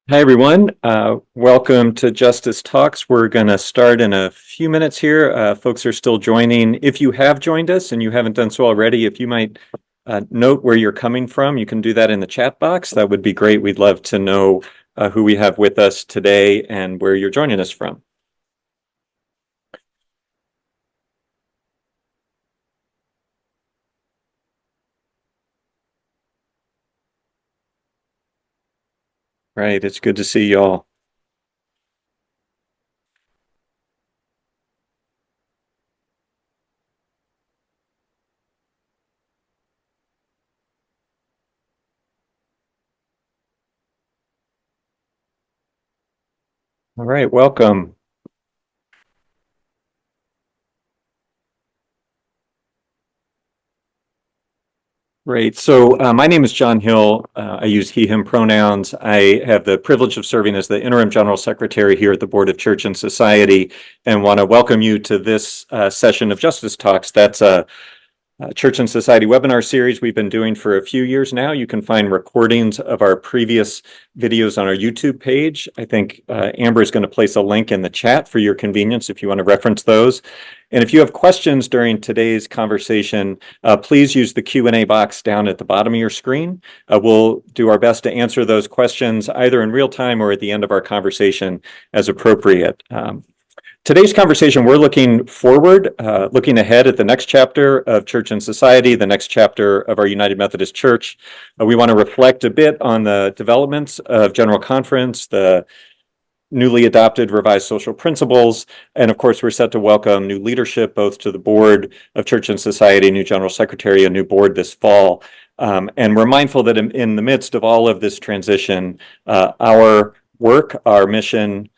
Hi, everyone. Welcome to Justice Talks. We're going to start in a few minutes here. Folks are still joining. If you have joined us and you haven't done so already, if you might note where you're coming from, you can do that in the chat box. That would be great. We'd love to know who we have with us today and where you're joining us from. Right. It's good to see you all. All right. Welcome. Great. So my name is John Hill. I use he, him pronouns. I have the privilege of serving as the Interim General Secretary here at the Board of Church and Society and want to welcome you to this session of Justice Talks. That's a Church and Society webinar series we've been doing for a few years now. You can find recordings of our previous videos on our YouTube page. I think Amber is going to place a link in the chat for your convenience if you want to reference those. And if you have questions during today's conversation, please use the Q&A box down at the bottom of your screen. We'll do our best to answer those questions either in real time or at the end of our conversation as appropriate. Today's conversation, we're looking forward, looking ahead at the next chapter of Church and Society, the next chapter of our United Methodist Church. We want to reflect a bit on the developments of General Conference, the newly adopted revised social principles, and of course, we're set to welcome new leadership both to the Board of Church and Society, new General Secretary, a new board this fall. And we're mindful that in the midst of all of this transition, our work, our mission,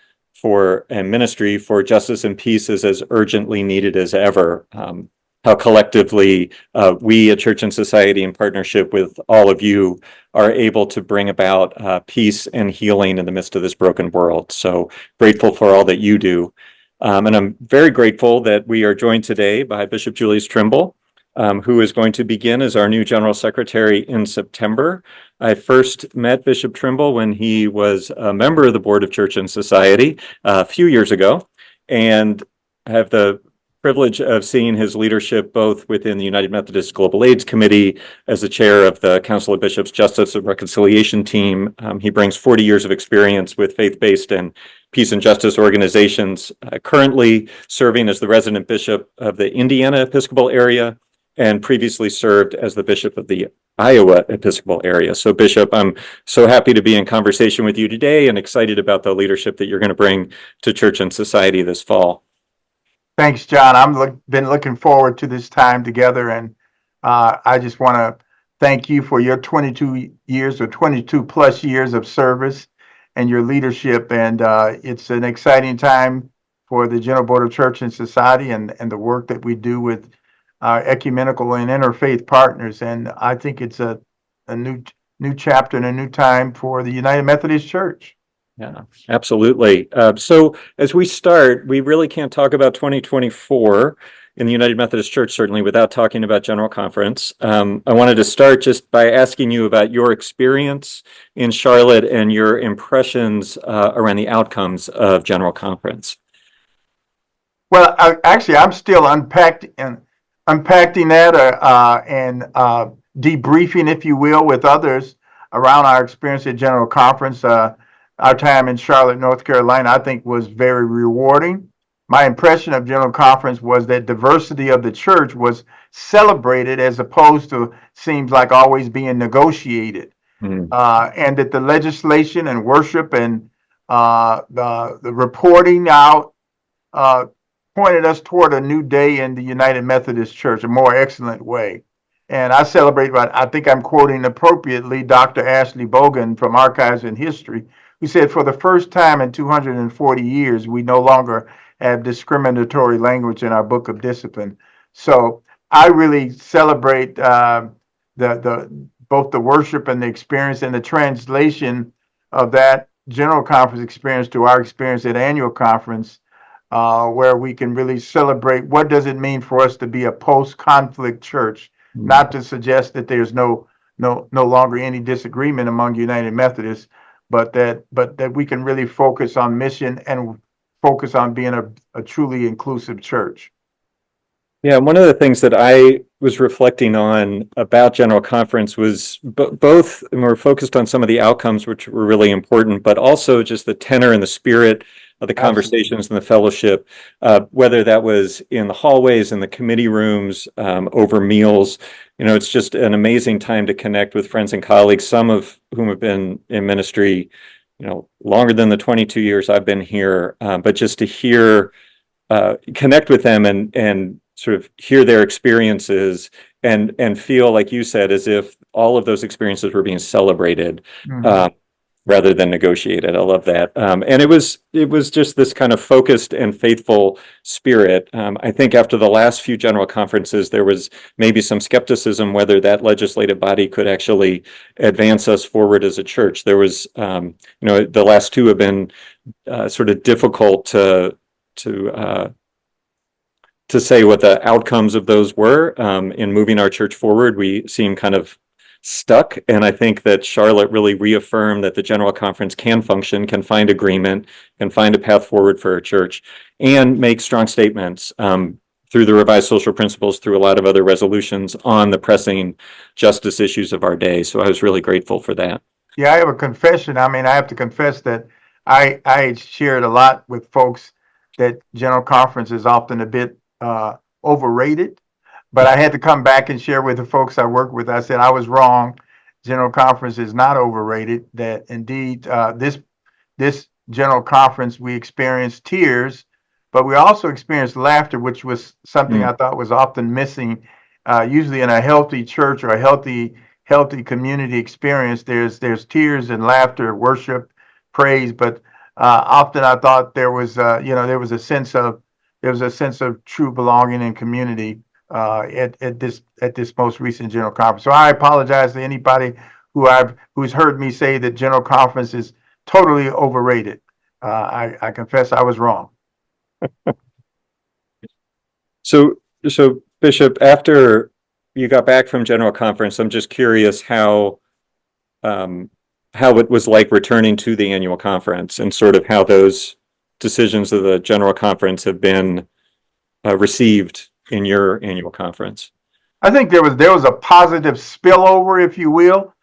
and ministry for justice and peace is as urgently needed as ever. How collectively we at Church and Society in partnership with all of you are able to bring about peace and healing in the midst of this broken world. So grateful for all that you do. And I'm very grateful that we are joined today by Bishop Julius Trimble, who is going to begin as our new General Secretary in September. I first met Bishop Trimble when he was a member of the Board of Church and Society a few years ago, and have the privilege of seeing his leadership both within the United Methodist Global AIDS Committee as the chair of the Council of Bishops Justice and Reconciliation team. He brings 40 years of experience with faith-based and peace and justice organizations, currently serving as the resident bishop of the Indiana Episcopal area, and previously served as the bishop of the Iowa Episcopal area. So Bishop, I'm so happy to be in conversation with you today and excited about the leadership that you're going to bring to Church and Society this fall. Thanks, John. I've been looking forward to this time together, and I just want to thank you for your 22 years or 22 plus years of service and your leadership. And it's an exciting time for the General Board of Church and Society and the work that we do with our ecumenical and interfaith partners. And I think it's a new chapter and a new time for the United Methodist Church. Yeah, absolutely. So as we start, we really can't talk about 2024 in the United Methodist Church, certainly, without talking about General Conference. I wanted to start just by asking you about your experience in Charlotte and your impressions around the outcomes of General Conference. Well, I'm still unpacking that and debriefing, if you will, with others around our experience at General Conference. Our time in Charlotte, North Carolina, I think was very rewarding. My impression of General Conference was that diversity of the church was celebrated as opposed to seems like always being negotiated. And that the legislation and worship and the reporting out pointed us toward a new day in the United Methodist Church, a more excellent way. And I celebrate, I think I'm quoting appropriately Dr. Ashley Bogan from Archives and History, who said, for the first time in 240 years, we no longer have discriminatory language in our book of discipline. So I really celebrate both the worship and the experience and the translation of that General Conference experience to our experience at Annual Conference, where we can really celebrate what does it mean for us to be a post-conflict church, not to suggest that there's no longer any disagreement among United Methodists, but that we can really focus on mission and focus on being a truly inclusive church. Yeah, one of the things that I was reflecting on about General Conference was both, and we're focused on some of the outcomes, which were really important, but also just the tenor and the spirit of the conversations and the fellowship, whether that was in the hallways, in the committee rooms, over meals. It's just an amazing time to connect with friends and colleagues, some of whom have been in ministry, longer than the 22 years I've been here, but just to connect with them and sort of hear their experiences and feel, like you said, as if all of those experiences were being celebrated, rather than negotiated. I love that. And it was just this kind of focused and faithful spirit. I think after the last few general conferences, there was maybe some skepticism whether that legislative body could actually advance us forward as a church. There was, the last two have been sort of difficult to say what the outcomes of those were in moving our church forward. We seem kind of stuck, and I think that Charlotte really reaffirmed that the General Conference can function, can find agreement, can find a path forward for our church, and make strong statements through the revised social principles, through a lot of other resolutions on the pressing justice issues of our day. So I was really grateful for that. Yeah, I have a confession. I mean, I have to confess that I shared a lot with folks that General Conference is often a bit overrated, but I had to come back and share with the folks I work with. I said I was wrong. General Conference is not overrated. That indeed, this General Conference we experienced tears, but we also experienced laughter, which was something I thought was often missing. Usually in a healthy church or a healthy community experience, there's tears and laughter, worship, praise, but often I thought there was there was a sense of true belonging and community at this most recent General Conference. So I apologize to anybody who's heard me say that General Conference is totally overrated. I confess I was wrong. So Bishop, after you got back from General Conference, I'm just curious how it was like returning to the annual conference and sort of how those decisions of the General Conference have been received in your annual conference. I think there was a positive spillover, if you will,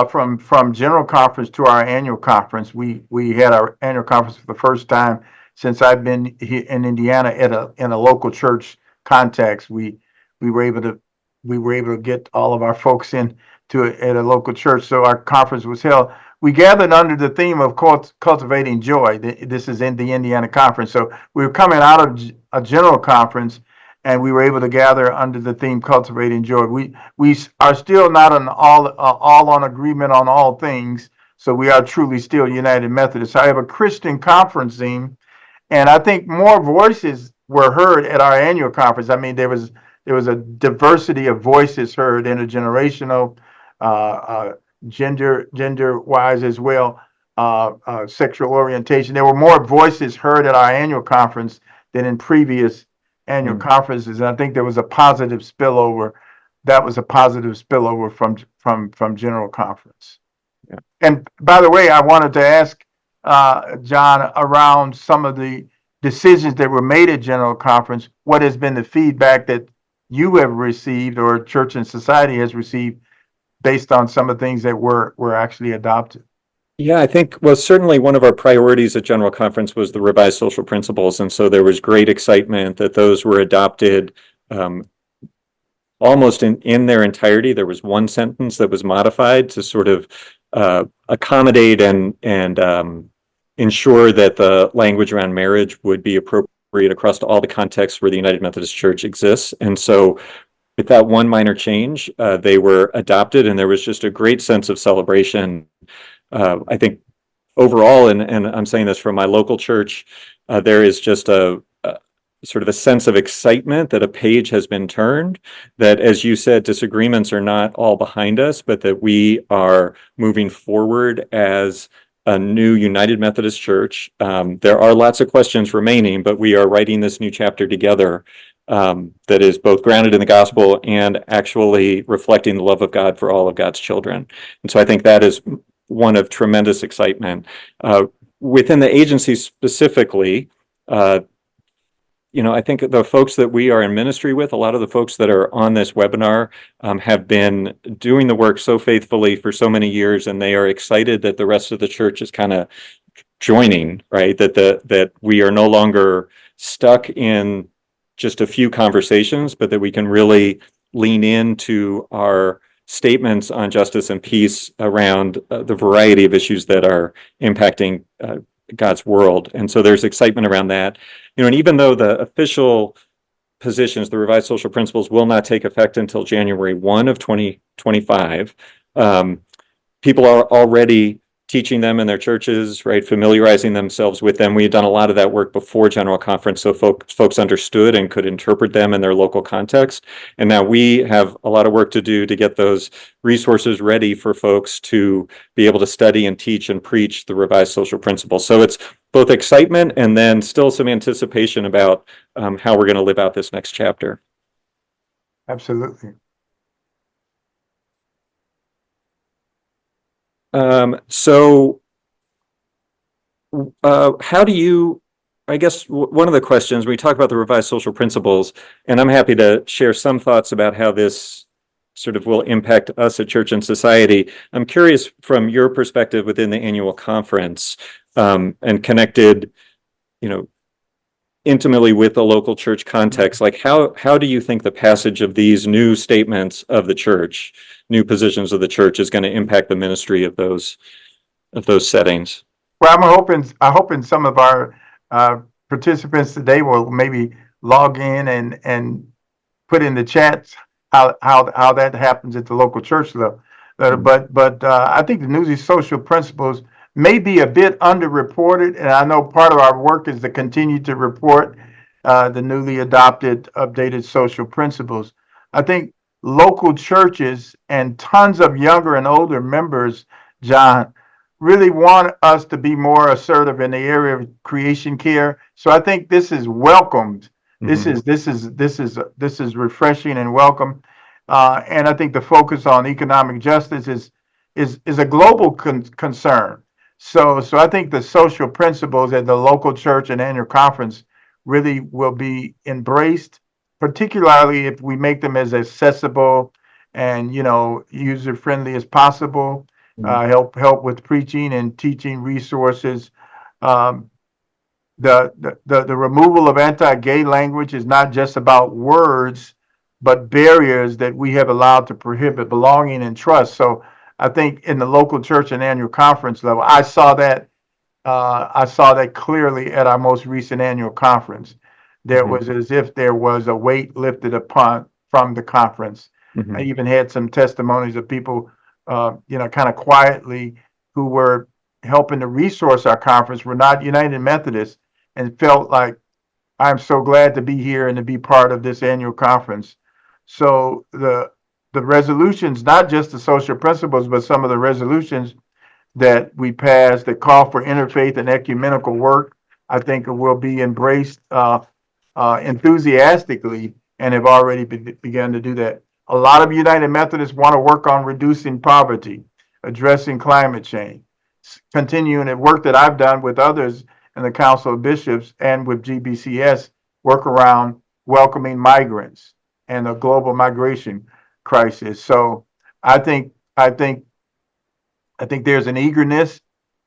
from General Conference to our annual conference. We had our annual conference for the first time since I've been here in Indiana in a local church context. We were able to get all of our folks in at a local church. So our conference was held. We gathered under the theme of cultivating joy. This is in the Indiana conference. So we were coming out of a general conference, and we were able to gather under the theme cultivating joy. We are still not all on agreement on all things. So we are truly still United Methodist. I have a Christian conference theme, and I think more voices were heard at our annual conference. I mean, there was a diversity of voices heard, intergenerational, gender wise as well, sexual orientation. There were more voices heard at our annual conference than in previous annual conferences, and I think there was a positive spillover. That was a positive spillover from General Conference. Yeah. And by the way, I wanted to ask John, around some of the decisions that were made at General Conference, what has been the feedback that you have received or Church and Society has received based on some of the things that were actually adopted? Yeah, I think, well, certainly one of our priorities at General Conference was the revised social principles. And so there was great excitement that those were adopted almost in their entirety. There was one sentence that was modified to sort of accommodate and ensure that the language around marriage would be appropriate across all the contexts where the United Methodist Church exists. And so with that one minor change, they were adopted, and there was just a great sense of celebration. I think overall, and I'm saying this from my local church, there is just a sort of a sense of excitement that a page has been turned, that, as you said, disagreements are not all behind us, but that we are moving forward as a new United Methodist Church. There are lots of questions remaining, but we are writing this new chapter together that is both grounded in the gospel and actually reflecting the love of God for all of God's children. And so I think that is one of tremendous excitement. Within the agency specifically, I think the folks that we are in ministry with, a lot of the folks that are on this webinar have been doing the work so faithfully for so many years, and they are excited that the rest of the church is kind of joining, right? That we are no longer stuck in just a few conversations, but that we can really lean into our statements on justice and peace around the variety of issues that are impacting God's world. And so there's excitement around that. And even though the official positions, the revised social principles, will not take effect until January 1 of 2025, people are already teaching them in their churches, right? Familiarizing themselves with them. We had done a lot of that work before General Conference, so folks understood and could interpret them in their local context. And now we have a lot of work to do to get those resources ready for folks to be able to study and teach and preach the revised social principles. So it's both excitement and then still some anticipation about how we're going to live out this next chapter. Absolutely. So how do you, I guess one of the questions, we talk about the revised social principles, and I'm happy to share some thoughts about how this sort of will impact us at Church and Society. I'm curious from your perspective within the annual conference and connected, intimately with the local church context, like how do you think the passage of these new statements of the church, new positions of the church, is going to impact the ministry of those settings? Well, I'm hoping some of our participants today will maybe log in and put in the chats how that happens at the local church level. But I think the newly social principles may be a bit underreported, and I know part of our work is to continue to report the newly adopted, updated social principles. I think local churches and tons of younger and older members, John, really want us to be more assertive in the area of creation care. So I think this is welcomed. Mm-hmm. This is refreshing and welcome. And I think the focus on economic justice is a global concern. So I think the social principles at the local church and annual conference really will be embraced, particularly if we make them as accessible and user friendly as possible. Help with preaching and teaching resources. The removal of anti-gay language is not just about words, but barriers that we have allowed to prohibit belonging and trust. So I think in the local church and annual conference level, I saw that clearly at our most recent annual conference. There was as if there was a weight lifted from the conference. I even had some testimonies of people, kind of quietly, who were helping to resource our conference, were not United Methodists, and felt like, I'm so glad to be here and to be part of this annual conference. So the resolutions, not just the social principles, but some of the resolutions that we passed that call for interfaith and ecumenical work, I think will be embraced enthusiastically and have already begun to do that. A lot of United Methodists want to work on reducing poverty, addressing climate change, continuing the work that I've done with others in the Council of Bishops and with GBCS, work around welcoming migrants and the global migration crisis. So I think there's an eagerness.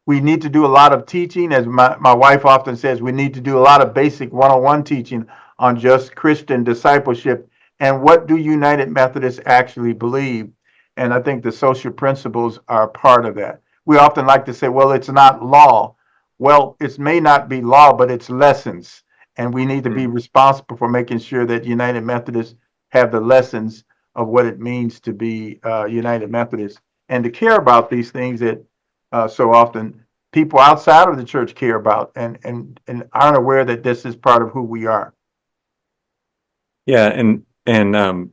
We need to do a lot of teaching. As my wife often says, we need to do a lot of basic 101 teaching on just Christian discipleship and what do United Methodists actually believe. And I think the social principles are a part of that. We often like to say, well, it's not law. Well, it may not be law, but it's lessons. And we need to be responsible for making sure that United Methodists have the lessons of what it means to be United Methodist and to care about these things that so often people outside of the church care about and aren't aware that this is part of who we are. Yeah, and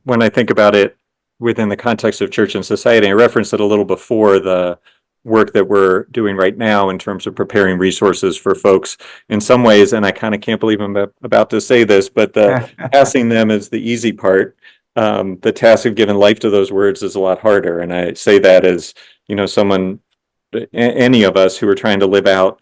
when I think about it within the context of Church and Society, I referenced it a little before, the work that we're doing right now in terms of preparing resources for folks in some ways, and I kind of can't believe I'm about to say this, but the passing them is the easy part. The task of giving life to those words is a lot harder, and I say that as someone any of us who are trying to live out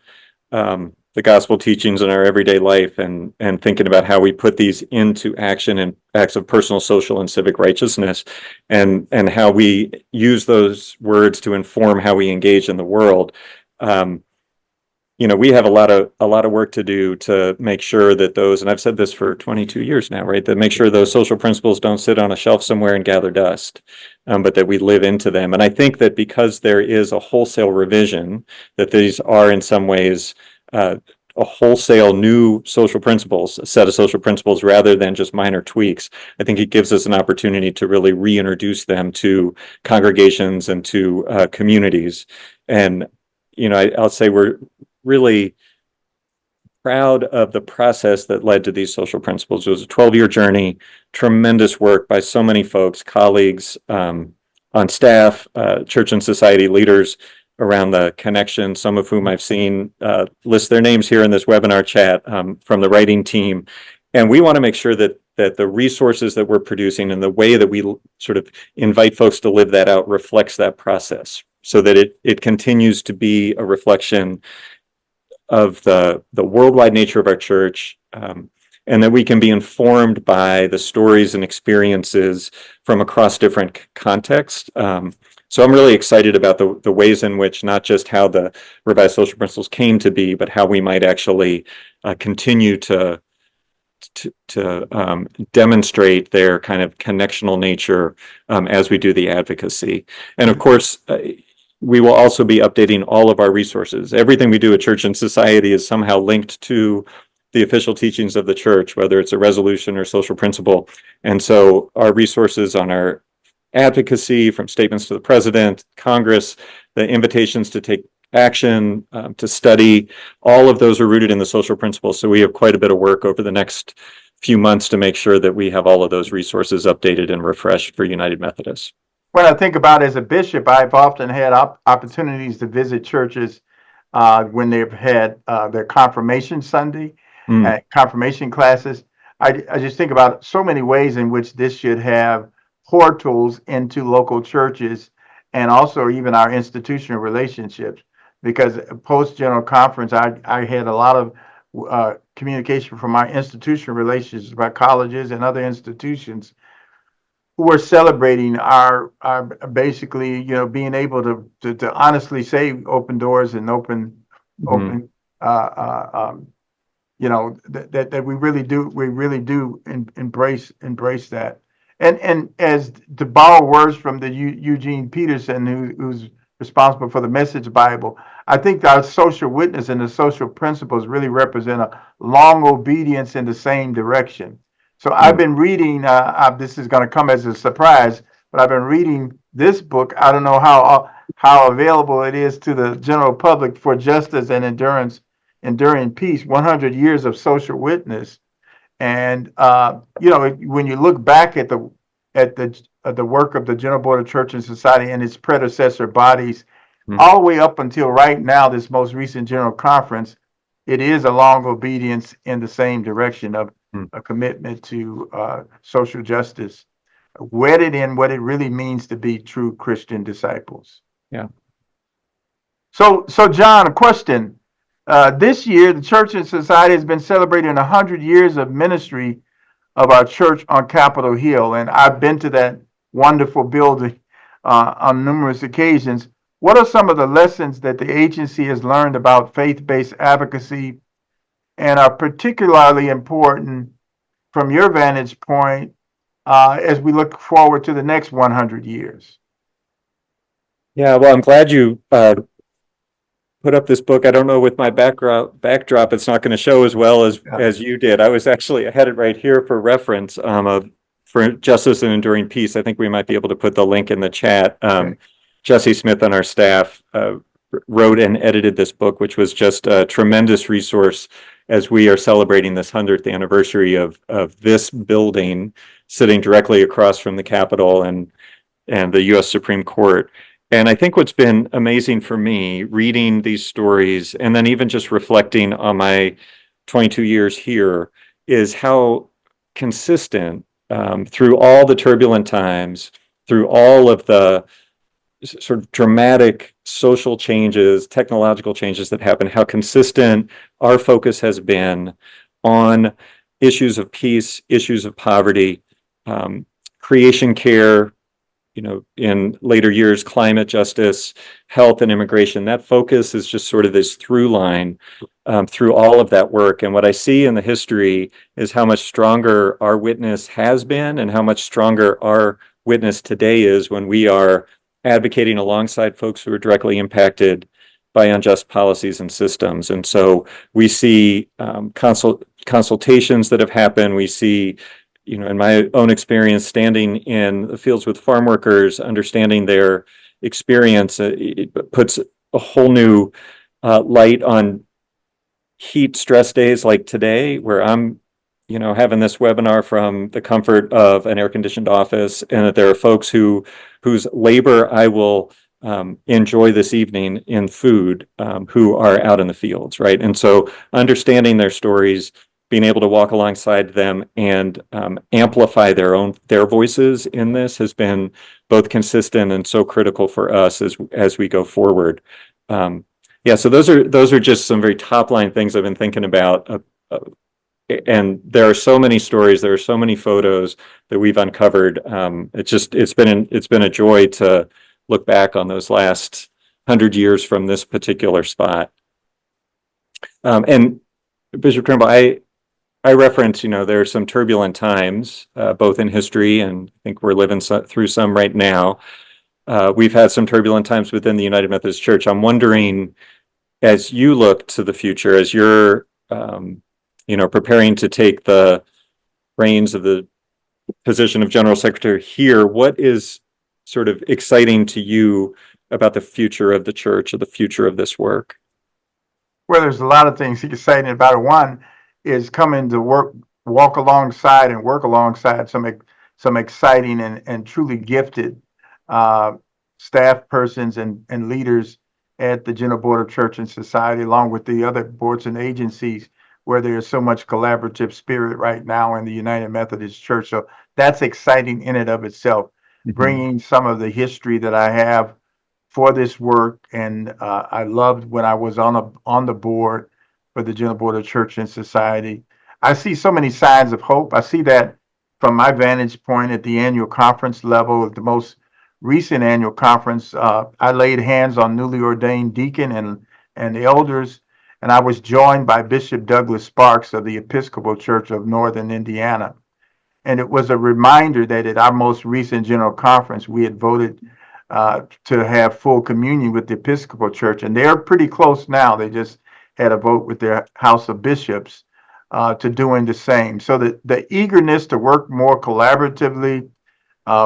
the gospel teachings in our everyday life, and thinking about how we put these into action in acts of personal, social, and civic righteousness, and how we use those words to inform how we engage in the world. We have a lot of work to do to make sure that those, and I've said this for 22 years now, right, that make sure those social principles don't sit on a shelf somewhere and gather dust, but that we live into them. And I think that because there is a wholesale revision, that these are in some ways a wholesale new social principles, a set of social principles, rather than just minor tweaks. I think it gives us an opportunity to really reintroduce them to congregations and to communities. And I'll say we're really proud of the process that led to these social principles. It was a 12-year journey, tremendous work by so many folks, colleagues on staff, church and society leaders around the connection, some of whom I've seen list their names here in this webinar chat from the writing team. And we want to make sure that the resources that we're producing and the way that we sort of invite folks to live that out reflects that process, so that it continues to be a reflection of the worldwide nature of our church, and that we can be informed by the stories and experiences from across different contexts. So I'm really excited about the ways in which not just how the revised social principles came to be, but how we might actually continue to demonstrate their kind of connectional nature as we do the advocacy. And of course, we will also be updating all of our resources. Everything we do at Church and Society is somehow linked to the official teachings of the church, whether it's a resolution or social principle. And so our resources on our advocacy, from statements to the president, Congress, the invitations to take action, to study, all of those are rooted in the social principles. So we have quite a bit of work over the next few months to make sure that we have all of those resources updated and refreshed for United Methodists. When I think about it as a bishop, I've often had opportunities to visit churches when they've had their confirmation Sunday, confirmation classes. I just think about so many ways in which this should have portals into local churches, and also even our institutional relationships. Because post General Conference, I had a lot of communication from our institutional relations about colleges and other institutions who were celebrating our basically, being able to honestly say open doors and open, that we really do embrace that. And as to borrow words from the Eugene Peterson, who's responsible for the Message Bible, I think our social witness and the social principles really represent a long obedience in the same direction. So I've been reading, this is going to come as a surprise, but I've been reading this book. I don't know how available it is to the general public, For Justice and Enduring Peace, 100 Years of Social Witness. And when you look back at the work of the General Board of Church and Society and its predecessor bodies, all the way up until right now, this most recent General Conference, it is a long obedience in the same direction of a commitment to social justice, wedded in what it really means to be true Christian disciples. Yeah. So John, a question. This year, the Church and Society has been celebrating 100 years of ministry of our church on Capitol Hill, and I've been to that wonderful building on numerous occasions. What are some of the lessons that the agency has learned about faith-based advocacy, and are particularly important from your vantage point as we look forward to the next 100 years? Yeah, well, I'm glad you put up this book. I don't know, with my backdrop, it's not going to show as well as you did. I had it right here for reference for Justice and Enduring Peace. I think we might be able to put the link in the chat. Jesse Smith on our staff wrote and edited this book, which was just a tremendous resource as we are celebrating this 100th anniversary of this building, sitting directly across from the Capitol and the U.S. Supreme Court. And I think what's been amazing for me, reading these stories and then even just reflecting on my 22 years here, is how consistent through all the turbulent times, through all of the sort of dramatic social changes, technological changes that happen, how consistent our focus has been on issues of peace, issues of poverty, creation care, in later years, climate justice, health, and immigration. That focus is just sort of this through line through all of that work. And what I see in the history is how much stronger our witness has been and how much stronger our witness today is when we are advocating alongside folks who are directly impacted by unjust policies and systems. And so we see consultations that have happened. We see, in my own experience, standing in the fields with farm workers, understanding their experience, it puts a whole new light on heat stress days like today, where I'm, having this webinar from the comfort of an air-conditioned office, and that there are folks whose labor I will enjoy this evening in food, who are out in the fields, right? And so understanding their stories, being able to walk alongside them and amplify their voices in this has been both consistent and so critical for us as we go forward. So those are just some very top line things I've been thinking about. And there are so many stories, there are so many photos that we've uncovered. It's been a joy to look back on those last 100 years from this particular spot. And Bishop Trimble, I reference, there are some turbulent times, both in history, and I think we're living through some right now. We've had some turbulent times within the United Methodist Church. I'm wondering, as you look to the future, as you're, preparing to take the reins of the position of General Secretary here, what is sort of exciting to you about the future of the church or the future of this work? Well, there's a lot of things exciting about it. One is coming to walk alongside and work alongside some exciting and truly gifted staff persons and leaders at the General Board of Church and Society, along with the other boards and agencies where there's so much collaborative spirit right now in the United Methodist Church. So that's exciting in and of itself, bringing some of the history that I have for this work. And I loved when I was on the board for the General Board of Church and Society. I see so many signs of hope. I see that from my vantage point at the annual conference level. At the most recent annual conference, I laid hands on newly ordained deacon and elders, and I was joined by Bishop Douglas Sparks of the Episcopal Church of Northern Indiana. And it was a reminder that at our most recent general conference, we had voted to have full communion with the Episcopal Church, and they're pretty close now. They just had a vote with their House of Bishops to doing the same. So the eagerness to work more collaboratively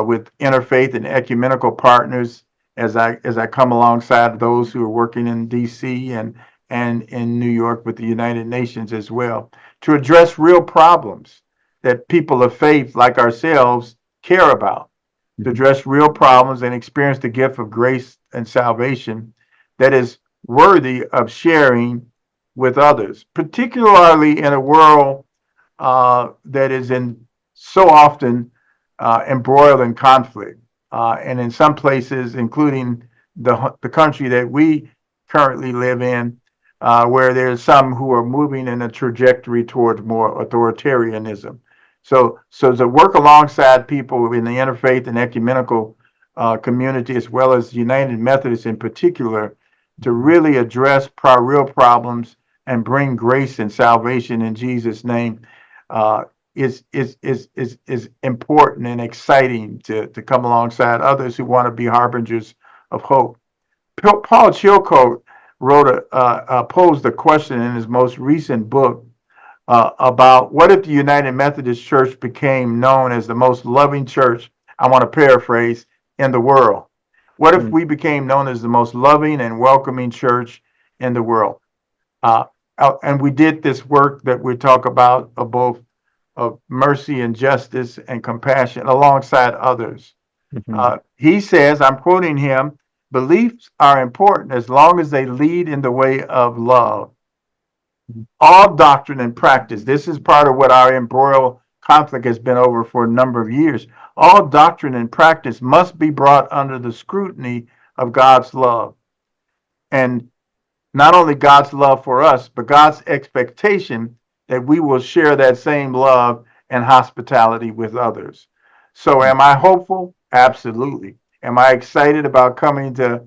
with interfaith and ecumenical partners as I come alongside those who are working in DC and in New York with the United Nations as well, to address real problems that people of faith like ourselves care about, to address real problems and experience the gift of grace and salvation that is worthy of sharing with others, particularly in a world that is so often embroiled in conflict, and in some places, including the country that we currently live in, where there's some who are moving in a trajectory towards more authoritarianism. So to work alongside people in the interfaith and ecumenical community, as well as United Methodists in particular, to really address real problems and bring grace and salvation in Jesus' name is important and exciting to come alongside others who want to be harbingers of hope. Paul Chilcote posed a question in his most recent book about what if the United Methodist Church became known as the most loving church, I want to paraphrase, in the world. What if we became known as the most loving and welcoming church in the world? And we did this work that we talk about of both of mercy and justice and compassion alongside others. He says, I'm quoting him, beliefs are important as long as they lead in the way of love. All doctrine and practice, this is part of what our embroiled conflict has been over for a number of years. All doctrine and practice must be brought under the scrutiny of God's love. And not only God's love for us, but God's expectation that we will share that same love and hospitality with others. So am I hopeful? Absolutely. Am I excited about coming to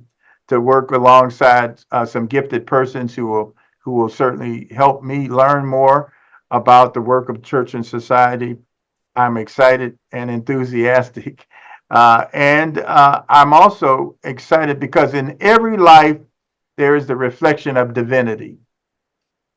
work alongside some gifted persons who will certainly help me learn more about the work of church and society? I'm excited and enthusiastic. And I'm also excited because in every life, there is the reflection of divinity.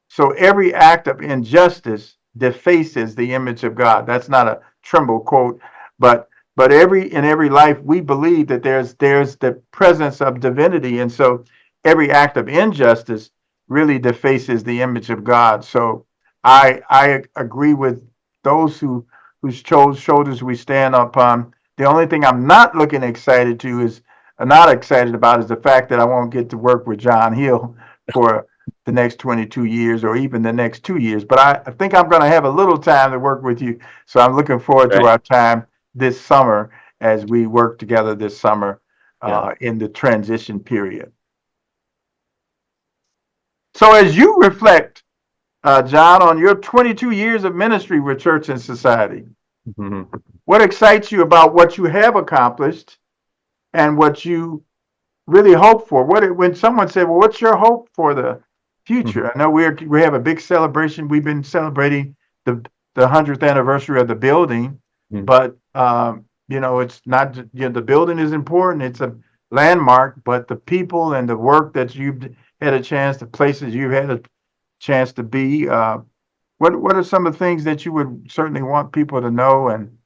So every act of injustice defaces the image of God. That's not a Trimble quote, but in every life we believe that there's the presence of divinity, and so every act of injustice really defaces the image of God. So I agree with those whose shoulders we stand upon. The only thing I'm not looking excited to is not excited about is the fact that I won't get to work with John Hill for the next 22 years or even the next 2 years. But I think I'm going to have a little time to work with you. So I'm looking forward to Right. our time this summer as we work together this summer Yeah. in the transition period. So as you reflect, John, on your 22 years of ministry with Church and Society, Mhm. what excites you about what you have accomplished and what you really hope for? When someone said, "Well, what's your hope for the Mhm. future?" I know we have a big celebration. We've been celebrating the 100th anniversary of the building, Mhm. but it's not. The building is important. It's a landmark, but the people and the work that you've had a chance, the places you've had a chance to be. What are some of the things that you would certainly want people to know? And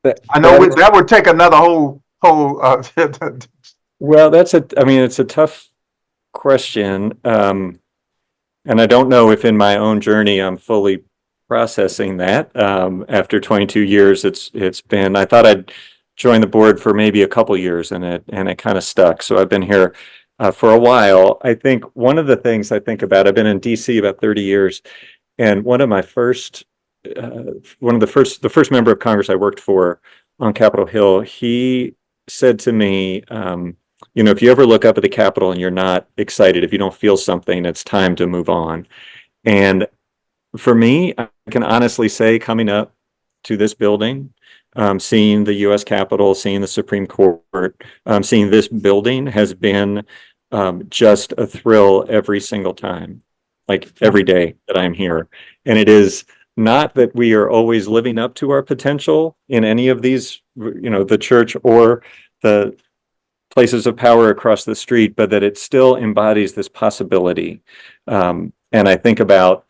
That, I know that is, that would take another whole. well, I mean, it's a tough question. And I don't know if in my own journey I'm fully processing that. After 22 years, it's been, I thought I'd join the board for maybe a couple years and it kind of stuck. So I've been here for a while. I think one of the things I think about, I've been in DC about 30 years, and the first member of Congress I worked for on Capitol Hill, he said to me, if you ever look up at the Capitol and you're not excited, if you don't feel something, it's time to move on. And for me, I can honestly say, coming up to this building, seeing the U.S. Capitol, seeing the Supreme Court, seeing this building has been just a thrill every single time, like every day that I'm here. And it is not that we are always living up to our potential in any of these, the church or the places of power across the street, but that it still embodies this possibility. And I think about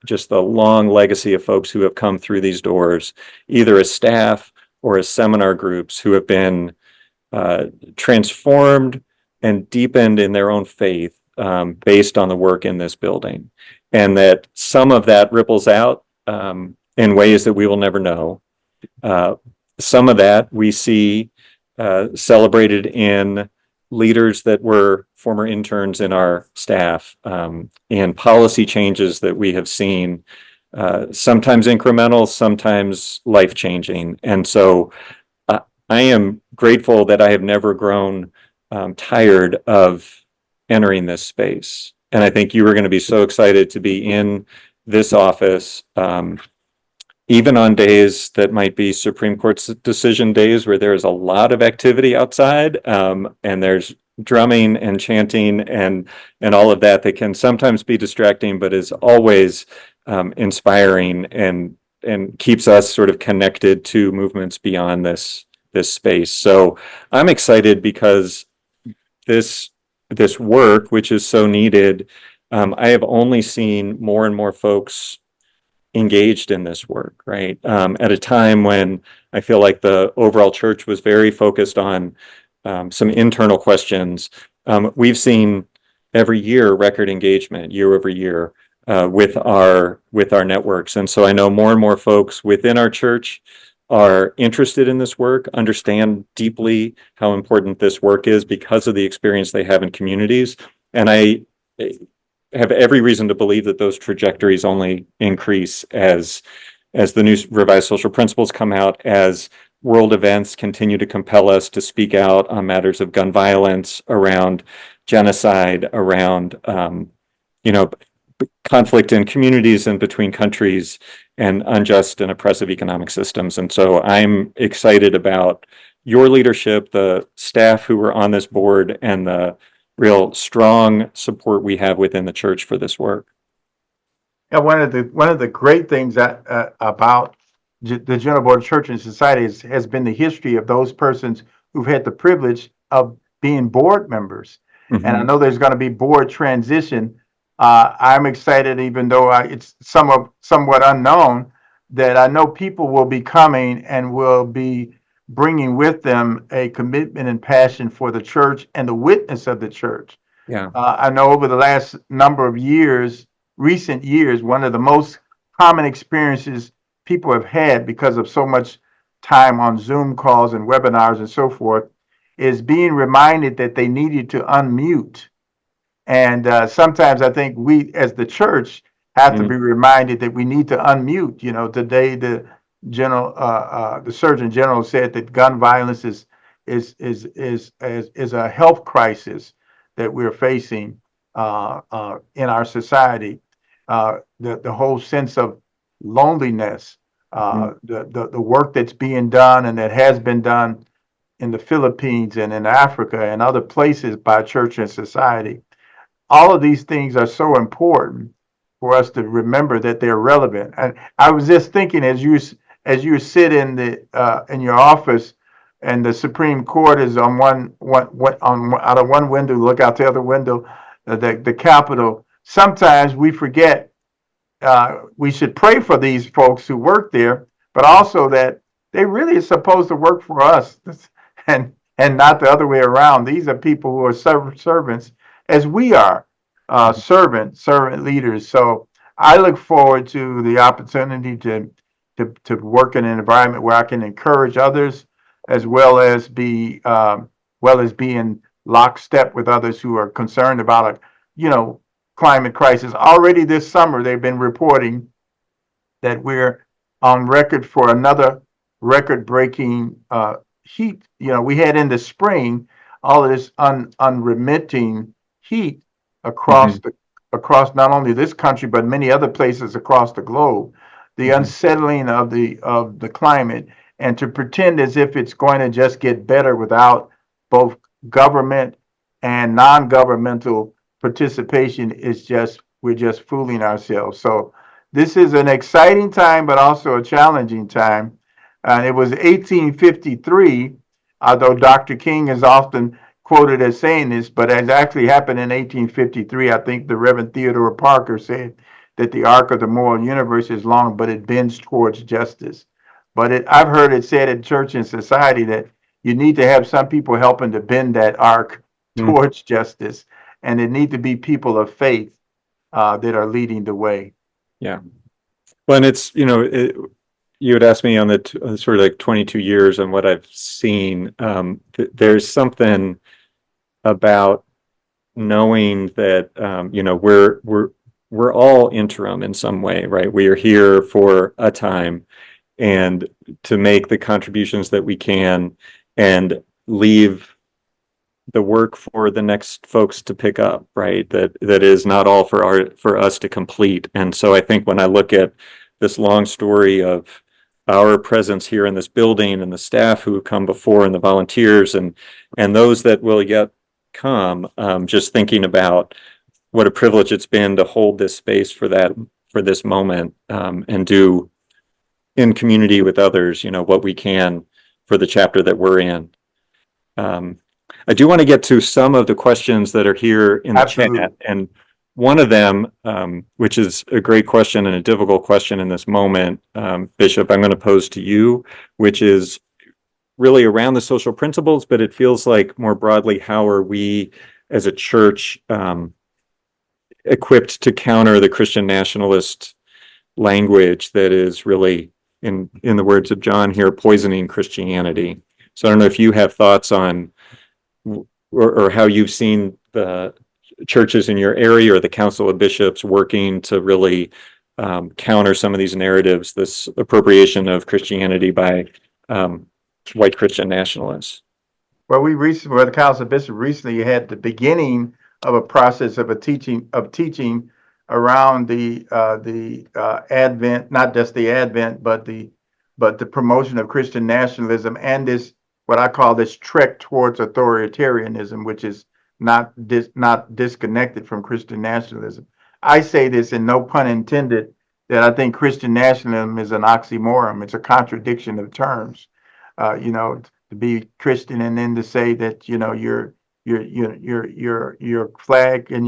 just the long legacy of folks who have come through these doors, either as staff or as seminar groups, who have been transformed and deepened in their own faith based on the work in this building. And that some of that ripples out in ways that we will never know. Some of that we see celebrated in leaders that were former interns in our staff, and policy changes that we have seen, sometimes incremental, sometimes life-changing. And so I am grateful that I have never grown tired of entering this space. And I think you were going to be so excited to be in this office, even on days that might be Supreme Court decision days where there's a lot of activity outside, and there's drumming and chanting and all of that can sometimes be distracting, but is always inspiring and keeps us sort of connected to movements beyond this space. So I'm excited because this work, which is so needed, I have only seen more and more folks engaged in this work, right? At a time when I feel like the overall church was very focused on some internal questions. We've seen every year record engagement year over year with our networks. And so I know more and more folks within our church are interested in this work, understand deeply how important this work is because of the experience they have in communities. And I have every reason to believe that those trajectories only increase as the new revised social principles come out, as world events continue to compel us to speak out on matters of gun violence, around genocide, around, conflict in communities and between countries, and unjust and oppressive economic systems. And so I'm excited about your leadership, the staff who are on this board, and the real strong support we have within the church for this work. And one of the great things about the General Board of Church and Society has been the history of those persons who've had the privilege of being board members. And I know there's going to be board transition. I'm excited, even though it's somewhat unknown, that I know people will be coming and will be bringing with them a commitment and passion for the church and the witness of the church. Yeah. I know over the last number of years, recent years, one of the most common experiences people have had because of so much time on Zoom calls and webinars and so forth is being reminded that they needed to unmute. And sometimes I think we, as the church, have to be reminded that we need to unmute. You know, today the Surgeon General said that gun violence is a health crisis that we're facing in our society. The whole sense of loneliness, the work that's being done and that has been done in the Philippines and in Africa and other places by church and society. All of these things are so important for us to remember that they're relevant. And I was just thinking, as you sit in your office, and the Supreme Court is on out of one window, look out the other window, the Capitol. Sometimes we forget we should pray for these folks who work there, but also that they really are supposed to work for us, and not the other way around. These are people who are servants, as we are servant leaders. So I look forward to the opportunity to work in an environment where I can encourage others, as well as be in lockstep with others who are concerned about climate crisis. Already this summer, they've been reporting that we're on record for another record-breaking heat. We had in the spring all of this unremitting heat across not only this country but many other places across the globe. The unsettling of the climate, and to pretend as if it's going to just get better without both government and non-governmental participation we're just fooling ourselves. So this is an exciting time, but also a challenging time. And it was 1853, although Dr. King is often quoted as saying this, but it actually happened in 1853. I think the Reverend Theodore Parker said that the arc of the moral universe is long, but it bends towards justice. But I've heard it said in church and society that you need to have some people helping to bend that arc towards justice, and it need to be people of faith that are leading the way. Yeah. Well, and it's, you had asked me on the sort of like 22 years and what I've seen. There's something about knowing that, we're all interim in some way, right? We are here for a time, and to make the contributions that we can and leave the work for the next folks to pick up, right? That is not all for us to complete. And so I think when I look at this long story of our presence here in this building, and the staff who come before, and the volunteers, and those that will yet come, just thinking about what a privilege it's been to hold this space for this moment, and do in community with others, what we can for the chapter that we're in. I do want to get to some of the questions that are here in the chat, and one of them, which is a great question and a difficult question in this moment, Bishop, I'm going to pose to you, which is really around the social principles, but it feels like more broadly, how are we as a church equipped to counter the Christian nationalist language that is really, in the words of John here, poisoning Christianity. So I don't know if you have thoughts on or how you've seen the churches in your area or the Council of Bishops working to really counter some of these narratives, this appropriation of Christianity by white Christian nationalists. Well, we recently, well, the Council of Bishops recently had the beginning of a process of teaching around the Advent, not just the Advent, but the promotion of Christian nationalism and this what I call this trek towards authoritarianism, which is not disconnected from Christian nationalism. I say this, and no pun intended, that I think Christian nationalism is an oxymoron. It's a contradiction of terms. To be Christian and then to say that your flag and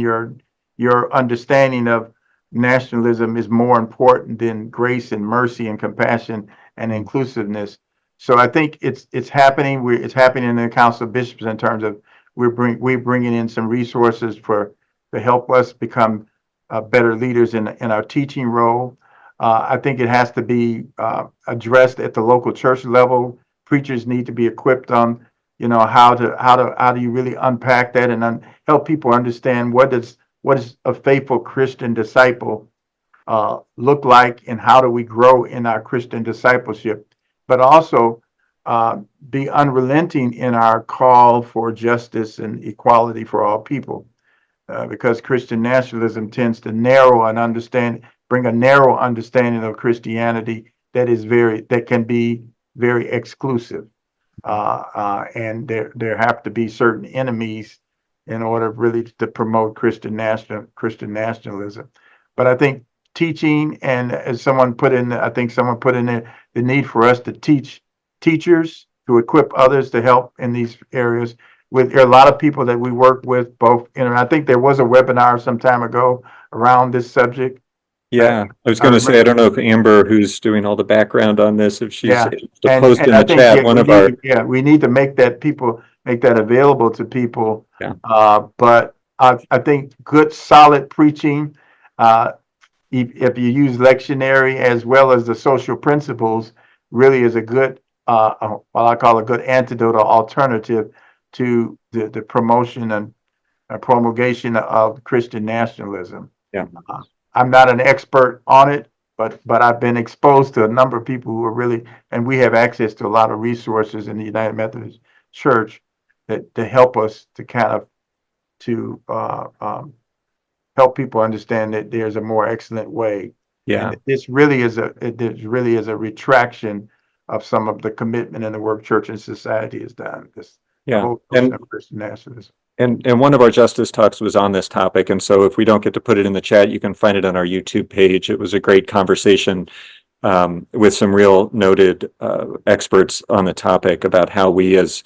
your understanding of nationalism is more important than grace and mercy and compassion and inclusiveness. So I think it's happening. It's happening in the Council of Bishops in terms of we're bringing in some resources to help us become better leaders in our teaching role. I think it has to be addressed at the local church level. Preachers need to be equipped on, how do you really unpack that and help people understand what is a faithful Christian disciple look like, and how do we grow in our Christian discipleship, but also be unrelenting in our call for justice and equality for all people, because Christian nationalism tends to bring a narrow understanding of Christianity that can be very exclusive, and there have to be certain enemies in order really to promote Christian nationalism. But I think teaching, and as someone put in, there the need for us to teach teachers to equip others to help in these areas. There are a lot of people that we work with, both. I think there was a webinar some time ago around this subject. Yeah, I was going to say, I don't know if Amber, who's doing all the background on this, if she's able to post in the chat, we need to make that available to people. Yeah. But I think good, solid preaching, if you use lectionary as well as the social principles, really is a good, what I call a good antidote or alternative to the promotion and promulgation of Christian nationalism. Yeah. I'm not an expert on it, but I've been exposed to a number of people who are really, and we have access to a lot of resources in the United Methodist Church that to help us to kind of help people understand that there's a more excellent way. Yeah. And this really is a retraction of some of the commitment and the work church and society has done. The whole question of Christian nationalism. And one of our justice talks was on this topic. And so if we don't get to put it in the chat, you can find it on our YouTube page. It was a great conversation with some real noted experts on the topic about how we as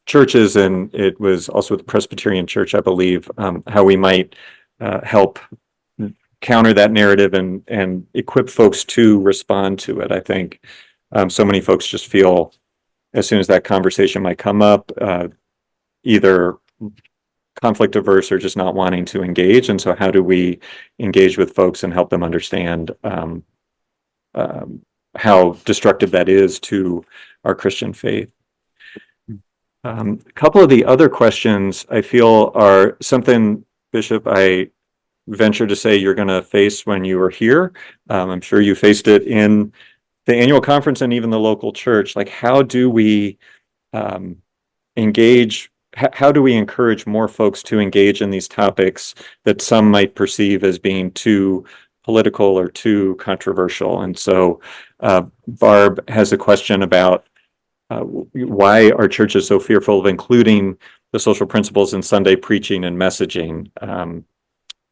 churches, and it was also the Presbyterian Church, I believe, how we might help counter that narrative and equip folks to respond to it. I think so many folks just feel as soon as that conversation might come up, either conflict averse or just not wanting to engage. And so how do we engage with folks and help them understand how destructive that is to our Christian faith? A couple of the other questions I feel are something, Bishop, I venture to say you're going to face when you were here. I'm sure you faced it in the annual conference and even the local church. Like, how do we engage? How do we encourage more folks to engage in these topics that some might perceive as being too political or too controversial? And so Barb has a question about why are churches so fearful of including the social principles in Sunday preaching and messaging,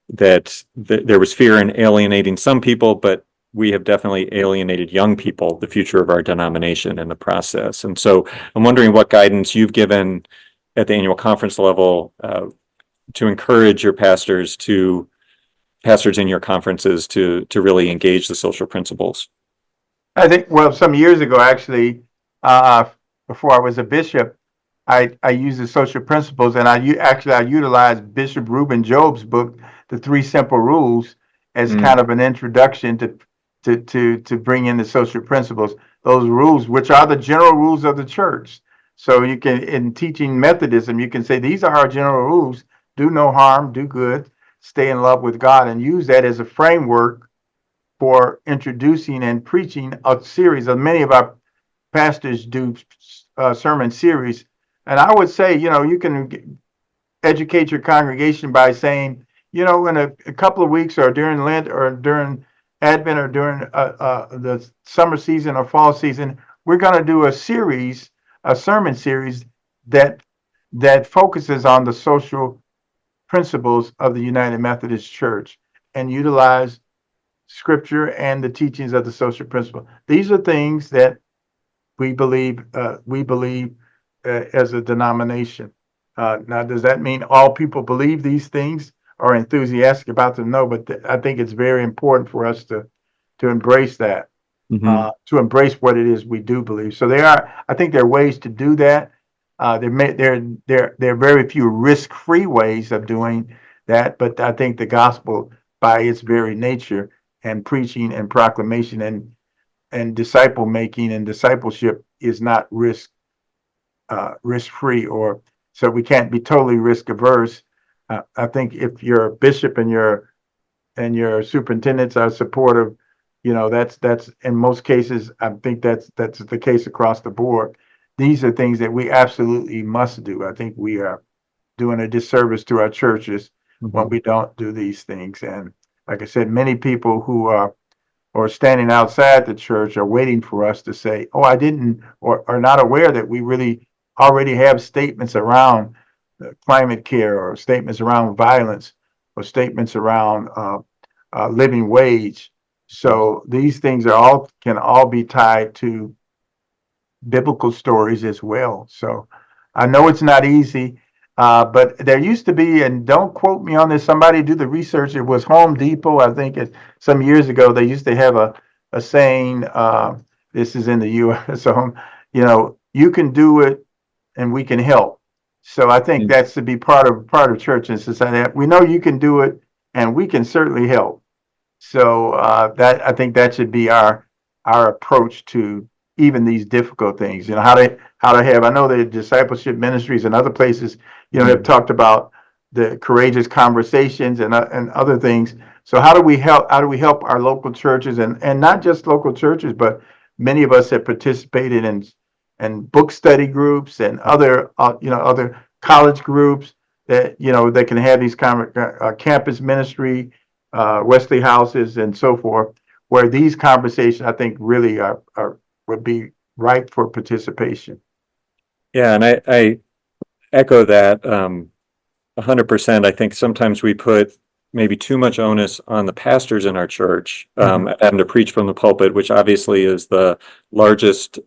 that there was fear in alienating some people, but we have definitely alienated young people, the future of our denomination, in the process. And so I'm wondering what guidance you've given at the annual conference level to encourage your pastors in your conferences to really engage the social principles. I think, well, some years ago, actually, before I was a bishop, I used the social principles, and I utilized Bishop Reuben Job's book, The Three Simple Rules, as kind of an introduction to bring in the social principles. Those rules, which are the general rules of the church. So you can, in teaching Methodism, you can say these are our general rules: do no harm, do good, stay in love with God, and use that as a framework for introducing and preaching a series of many of our pastors do sermon series. And I would say, you can educate your congregation by saying, in a couple of weeks or during Lent or during Advent or during the summer season or fall season, we're going to do a sermon series that focuses on the social principles of the United Methodist Church and utilize scripture and the teachings of the social principle. These are things that we believe as a denomination. Now, does that mean all people believe these things or enthusiastic about them? No, but I think it's very important for us to embrace that, Mhm. to embrace what it is we do believe. So I think there are ways to do that. There are very few risk-free ways of doing that, but I think the gospel, by its very nature, and preaching and proclamation and disciple making and discipleship is not risk free, or so we can't be totally risk averse. I think if your bishop and your superintendents are supportive, that's in most cases. I think that's the case across the board. These are things that we absolutely must do. I think we are doing a disservice to our churches when Mhm. we don't do these things. And like I said, many people who are or standing outside the church are waiting for us to say, "Oh, I didn't," or are not aware that we really already have statements around climate care, or statements around violence, or statements around living wage. So these things can all be tied to biblical stories as well. So I know it's not easy, but there used to be, and don't quote me on this, somebody do the research. It was Home Depot, I think some years ago, they used to have a saying, this is in the US, so, you can do it and we can help. So I think Mm. that's to be part of church and society. We know you can do it and we can certainly help. So that I think that should be our approach to even these difficult things. How to have. I know the discipleship ministries and other places, have Mhm. talked about the courageous conversations and other things. So how do we help? How do we help our local churches, and not just local churches, but many of us have participated in book study groups and other college groups that that can have these campus ministry, Wesley houses, and so forth, where these conversations, I think, really would be ripe for participation. Yeah, and I echo that 100%. I think sometimes we put maybe too much onus on the pastors in our church, Mhm. having to preach from the pulpit, which obviously is the largest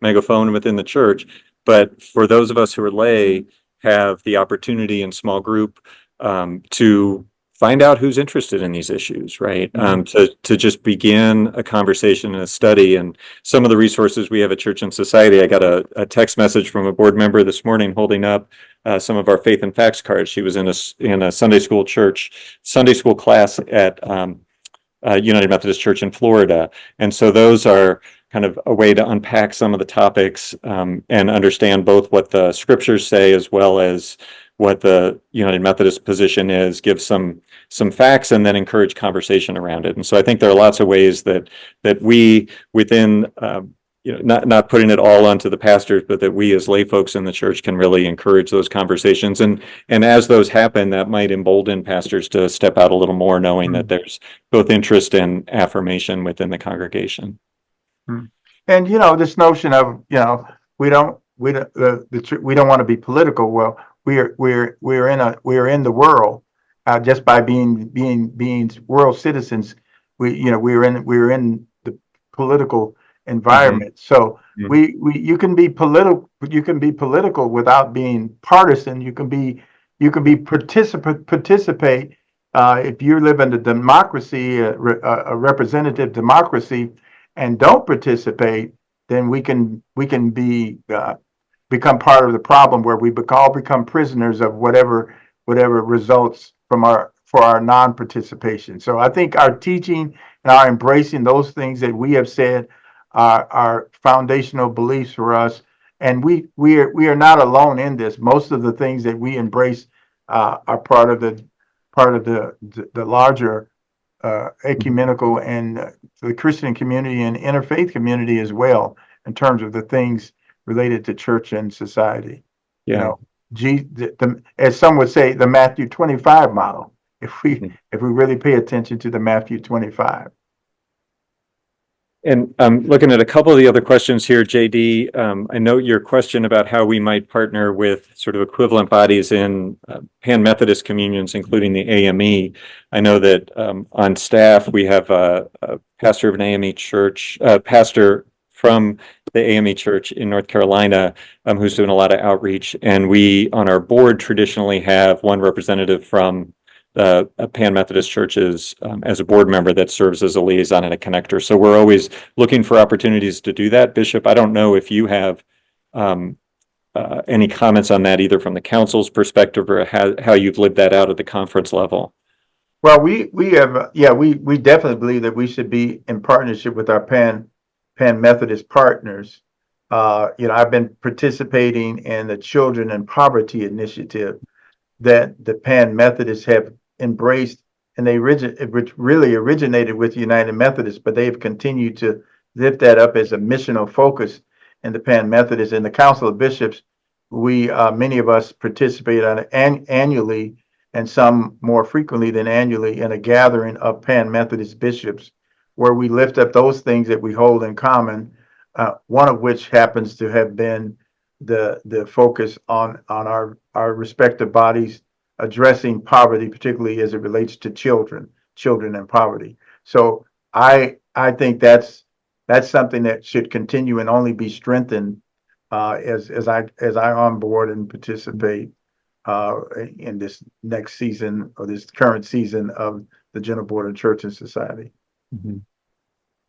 megaphone within the church. But for those of us who are lay, have the opportunity in small group to find out who's interested in these issues, right? Mhm. To just begin a conversation and a study. And some of the resources we have at Church and Society, I got a text message from a board member this morning holding up some of our faith and facts cards. She was in a Sunday school class at United Methodist Church in Florida, and so those are kind of a way to unpack some of the topics and understand both what the scriptures say as well as what the United Methodist position is. Give some facts and then encourage conversation around it. And so I think there are lots of ways that we within not putting it all onto the pastors, but that we as lay folks in the church can really encourage those conversations. And as those happen, that might embolden pastors to step out a little more, knowing that there's both interest and affirmation within the congregation. Mhm. And this notion of we don't want to be political. Well, we're in the world, just by being world citizens. We're in the political Mhm. environment. So you can be political without being partisan. You can be participate, if you live in a democracy, a representative democracy, and don't participate, then we can become part of the problem, where we all become prisoners of whatever results for our non-participation. So I think our teaching and our embracing those things that we have said are foundational beliefs for us, and we are not alone in this. Most of the things that we embrace are part of the larger ecumenical and the Christian community and interfaith community as well. in terms of the things related to church and society. You Yeah. know, as some would say, the Matthew 25 model. If we really pay attention to the Matthew 25. And looking at a couple of the other questions here, JD, I note your question about how we might partner with sort of equivalent bodies in Pan-Methodist communions, including the AME. I know that on staff, we have a pastor of an AME church, pastor from the AME church in North Carolina, who's doing a lot of outreach. And we, on our board, traditionally have one representative from Pan-Methodist churches as a board member that serves as a liaison and a connector. So we're always looking for opportunities to do that. Bishop, I don't know if you have any comments on that, either from the council's perspective or how you've lived that out at the conference level. Well, we have, we definitely believe that we should be in partnership with our Pan-Methodist partners. I've been participating in the Children in Poverty initiative that the Pan-Methodists have embraced, and which really originated with United Methodists, but they have continued to lift that up as a missional focus in the Pan-Methodists. In the Council of Bishops, we many of us participate on annually, and some more frequently than annually, in a gathering of Pan-Methodist bishops, where we lift up those things that we hold in common. One of which happens to have been the focus on our respective bodies addressing poverty, particularly as it relates to children in poverty. So I think that's something that should continue and only be strengthened as I onboard and participate in this next season, or this current season, of the General Board of Church and Society. Mm-hmm.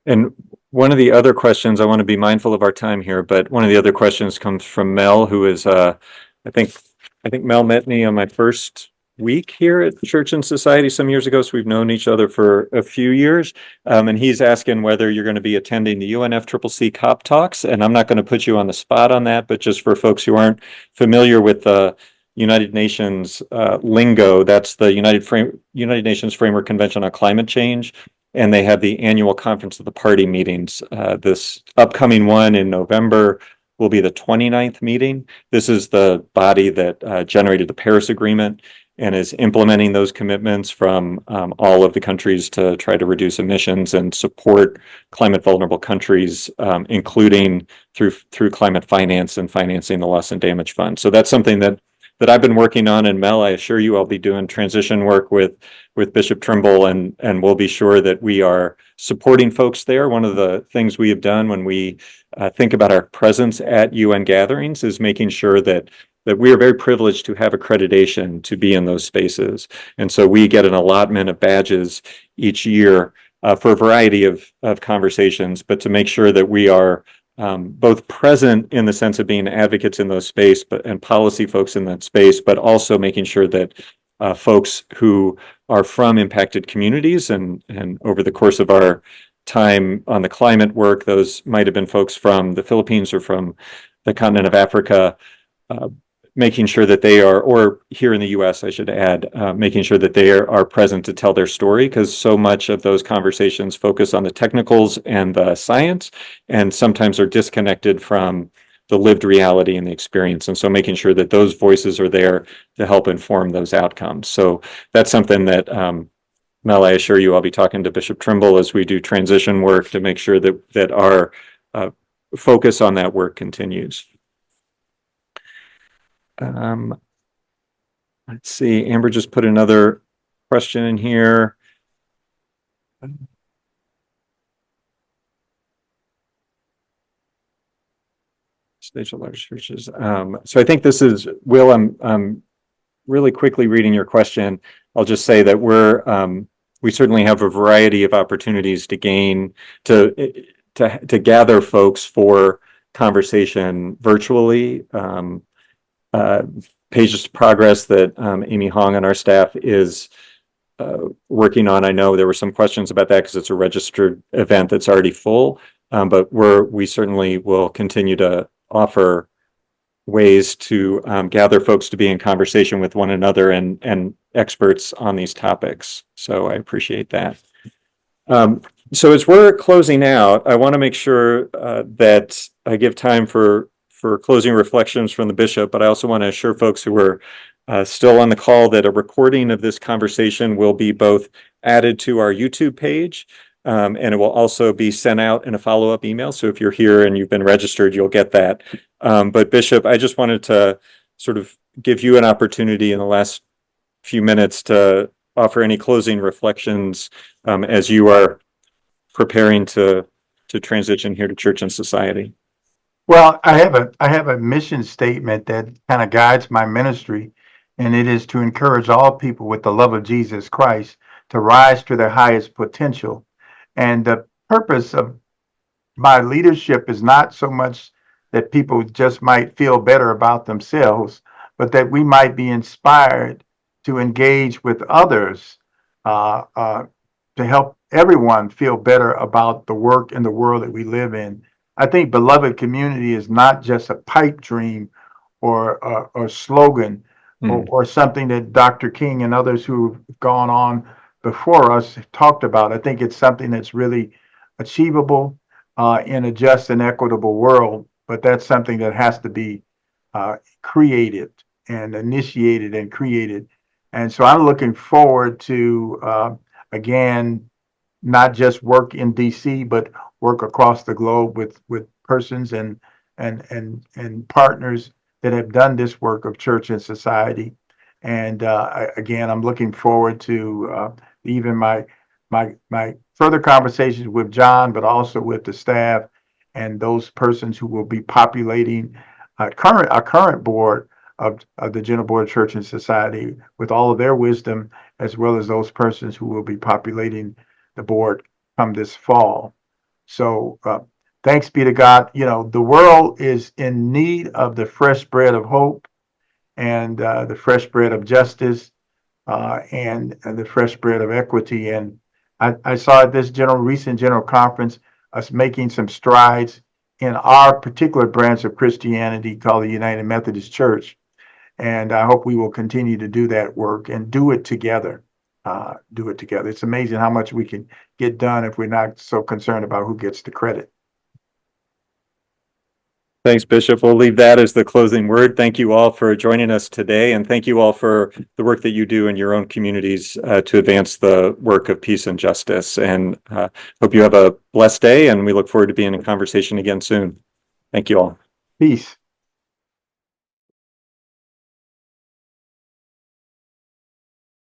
And one of the other questions, I want to be mindful of our time here, but one of the other questions comes from Mel, who is, I think Mel met me on my first week here at Church and Society some years ago, so we've known each other for a few years. And he's asking whether you're going to be attending the UNFCCC COP talks. And I'm not going to put you on the spot on that, but just for folks who aren't familiar with the United Nations lingo, that's the United Nations Framework Convention on Climate Change. And they have the annual Conference of the Party meetings. This upcoming one in November will be the 29th meeting. This is the body that generated the Paris Agreement and is implementing those commitments from all of the countries to try to reduce emissions and support climate vulnerable countries, including through climate finance and financing the loss and damage fund. So that's something that I've been working on. And Mel, I assure you, I'll be doing transition work with Bishop Trimble, and we'll be sure that we are supporting folks there. One of the things we have done when we think about our presence at UN gatherings is making sure that we are very privileged to have accreditation to be in those spaces. And so we get an allotment of badges each year for a variety of conversations, but to make sure that we are both present in the sense of being advocates in those space, and policy folks in that space, but also making sure that folks who are from impacted communities, and over the course of our time on the climate work, those might have been folks from the Philippines or from the continent of Africa, making sure that they are, or here in the US, I should add, making sure that they are present to tell their story, because so much of those conversations focus on the technicals and the science, and sometimes are disconnected from the lived reality and the experience. And so making sure that those voices are there to help inform those outcomes. So that's something that, Mel, I assure you, I'll be talking to Bishop Trimble as we do transition work to make sure that our focus on that work continues. Let's see, Amber just put another question in here. Stage of large churches. So I think this is, Will, I'm really quickly reading your question. I'll just say that we certainly have a variety of opportunities to gather folks for conversation virtually. Pages to Progress that Amy Hong on our staff is working on. I know there were some questions about that because it's a registered event that's already full, but we certainly will continue to offer ways to gather folks to be in conversation with one another and experts on these topics. So I appreciate that. So as we're closing out, I want to make sure that I give time for closing reflections from the bishop, but I also want to assure folks who are still on the call that a recording of this conversation will be both added to our YouTube page, and it will also be sent out in a follow-up email. So if you're here and you've been registered, you'll get that. But Bishop, I just wanted to sort of give you an opportunity in the last few minutes to offer any closing reflections as you are preparing to transition here to church and society. Well, I have a mission statement that kind of guides my ministry, and it is to encourage all people with the love of Jesus Christ to rise to their highest potential. And the purpose of my leadership is not so much that people just might feel better about themselves, but that we might be inspired to engage with others uh, uh, to help everyone feel better about the work and the world that we live in. I think beloved community is not just a pipe dream or slogan or something that Dr. King and others who've gone on before us have talked about. I think it's something that's really achievable in a just and equitable world, but that's something that has to be created and initiated and created. And so I'm looking forward to, again, not just work in DC, but work across the globe with persons and partners that have done this work of church and society. And again, I'm looking forward to even my further conversations with John, but also with the staff and those persons who will be populating our current board of the General Board of Church and Society with all of their wisdom, as well as those persons who will be populating the board come this fall. So thanks be to God. You know, the world is in need of the fresh bread of hope and the fresh bread of justice and the fresh bread of equity. And I saw at this recent general conference us making some strides in our particular branch of Christianity called the United Methodist Church. And I hope we will continue to do that work and do it together. Do it together. It's amazing how much we can get done if we're not so concerned about who gets the credit. Thanks, Bishop. We'll leave that as the closing word. Thank you all for joining us today, and thank you all for the work that you do in your own communities to advance the work of peace and justice. And hope you have a blessed day, and we look forward to being in conversation again soon. Thank you all. Peace.